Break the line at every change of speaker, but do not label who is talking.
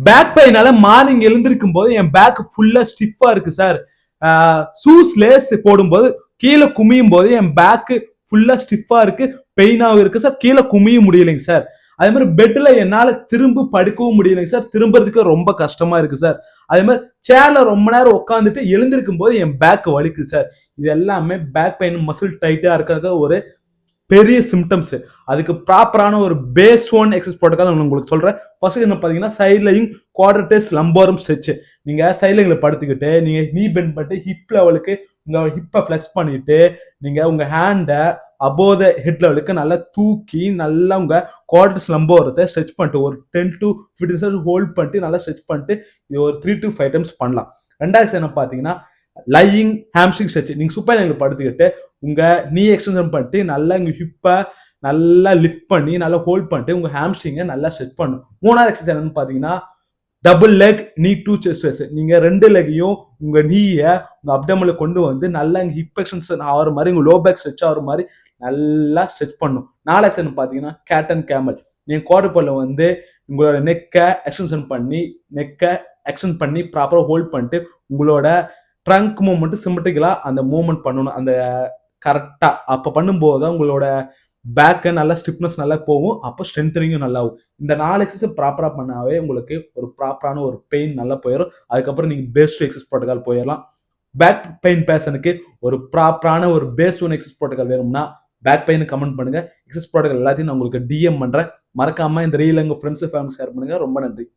Back பெயினால morning எழுந்திருக்கும் போது என் back ஃபுல்லா ஸ்டிஃபா இருக்கு சார். ஷூஸ் லேஸ் போடும்போது கீழே குமியும் போது என் பேக் ஃபுல்லா ஸ்டிஃபா இருக்கு, பெயினாவும் இருக்கு சார். கீழே குமிய முடியலைங்க சார். அதே மாதிரி பெட்ல என்னால திரும்ப படுக்கவும் முடியலைங்க சார். திரும்புறதுக்கு ரொம்ப கஷ்டமா இருக்கு சார். அதே மாதிரி சேர்ல ரொம்ப நேரம் உட்காந்துட்டு எழுந்திருக்கும் போது என் பேக் வலிக்குது சார். இது எல்லாமே பேக் பெயின், மசில் டைட்டா இருக்கிறது ஒரு பெரிய சிம்டம்ஸ். அதுக்கு ப்ராப்பரான ஒரு பேஸ் ஒன் எக்ஸசைஸ் ப்ரோட்டோகால் உங்களுக்கு சொல்றேன். ஃபர்ஸ்ட் என்ன பாத்தீங்கன்னா, சைட்லையும் குவாட்ரேட்டஸ் லம்போரம் ஸ்ட்ரெச். நீங்க சைட்ல படுத்துக்கிட்டு நீங்க நீ பெண்ட் பண்ணிட்டு ஹிப் லெவலுக்கு உங்க ஹிப்பை ஃபிளெக்ஸ் பண்ணிட்டு நீங்க உங்க ஹேண்ட அபோவ் த ஹெட் லெவலுக்கு நல்லா தூக்கி நல்லா உங்க குவாட்ரேட்டஸ் லம்போரத்தை ஸ்ட்ரெச் பண்ணிட்டு ஒரு 10 to 15 செகண்ட்ஸ் ஹோல்ட் பண்ணிட்டு நல்லா ஸ்ட்ரெச் பண்ணிட்டு இது ஒரு 3 to 5 டைம்ஸ் பண்ணலாம். ரெண்டாவது என்ன பாத்தீங்கன்னா, லையிங் ஹாம்ஸ்ட்ரிங் ஸ்ட்ரெச். நீங்க சுப்பைன் படுத்துக்கிட்டு உங்க நீ எக்ஸ்டென்ஷன் பண்ணிட்டு நல்லா உங்க ஹிப்பை நல்லா லிஃப்ட் பண்ணி நல்லா ஹோல்ட் பண்ணிட்டு உங்க ஹாம்ஸ்ட்ரிங்கை நல்லா ஸ்ட்ரெச் பண்ணும். மூணாவது எக்ஸசைஸ் என்னன்னு பாத்தீங்கன்னா, டபுள் லெக் நீ டூ செஸ்ட் ரேஸ். நீங்க ரெண்டு லெக்கையும் உங்க நீயை உங்க அப்டமன்ல கொண்டு வந்து நல்லா இங்க ஹிப் எக்ஸ்டென்ஷன் ஆகிற மாதிரி உங்க லோ பேக் ஸ்ட்ரெச் ஆகிற மாதிரி நல்லா ஸ்ட்ரெச் பண்ணும். நாலு எக்ஸசைஸ் பாத்தீங்கன்னா கேட் அண்ட் கேமல். நீங்க குவாட்ரிபல்ல வந்து உங்களோட நெக்கை எக்ஸ்டென்ட் பண்ணி ப்ராப்பரா ஹோல்ட் பண்ணிட்டு உங்களோட ட்ரங்க் மூவ்மெண்ட் சிமெட்ரிக்கலா அந்த மூவ்மெண்ட் பண்ணணும். அந்த கரெக்டா அப்ப பண்ணும்போது உங்களோட பேக்கு நல்லா ஸ்டிப்னஸ் நல்லா போகும். அப்போ ஸ்ட்ரென்தனிங்கும் நல்லா ஆகும். இந்த 4 எக்ஸசைஸ் ப்ராப்பரா பண்ணாவே உங்களுக்கு ஒரு ப்ராப்பரான ஒரு பெயின் நல்லா போயிடும். அதுக்கப்புறம் நீங்க பேஸ் டூ எக்ஸசைஸ் ப்ரோட்டோகால் போயிடலாம். பேக் பெயின் பேஷனுக்கு ஒரு ப்ராப்பரான ஒரு பேஸ் ஒன் எக்ஸசைஸ் ப்ரோட்டோகால் வேணும்னா பேக் பெயின் கமெண்ட் பண்ணுங்க. எக்ஸசைஸ் ப்ரோட்டோகால் எல்லாத்தையும் நான் உங்களுக்கு டிஎம் பண்றேன். மறக்காம இந்த ரீல் உங்க ஃப்ரெண்ட்ஸ் ஃபேமிலி ஷேர் பண்ணுங்க. ரொம்ப நன்றி.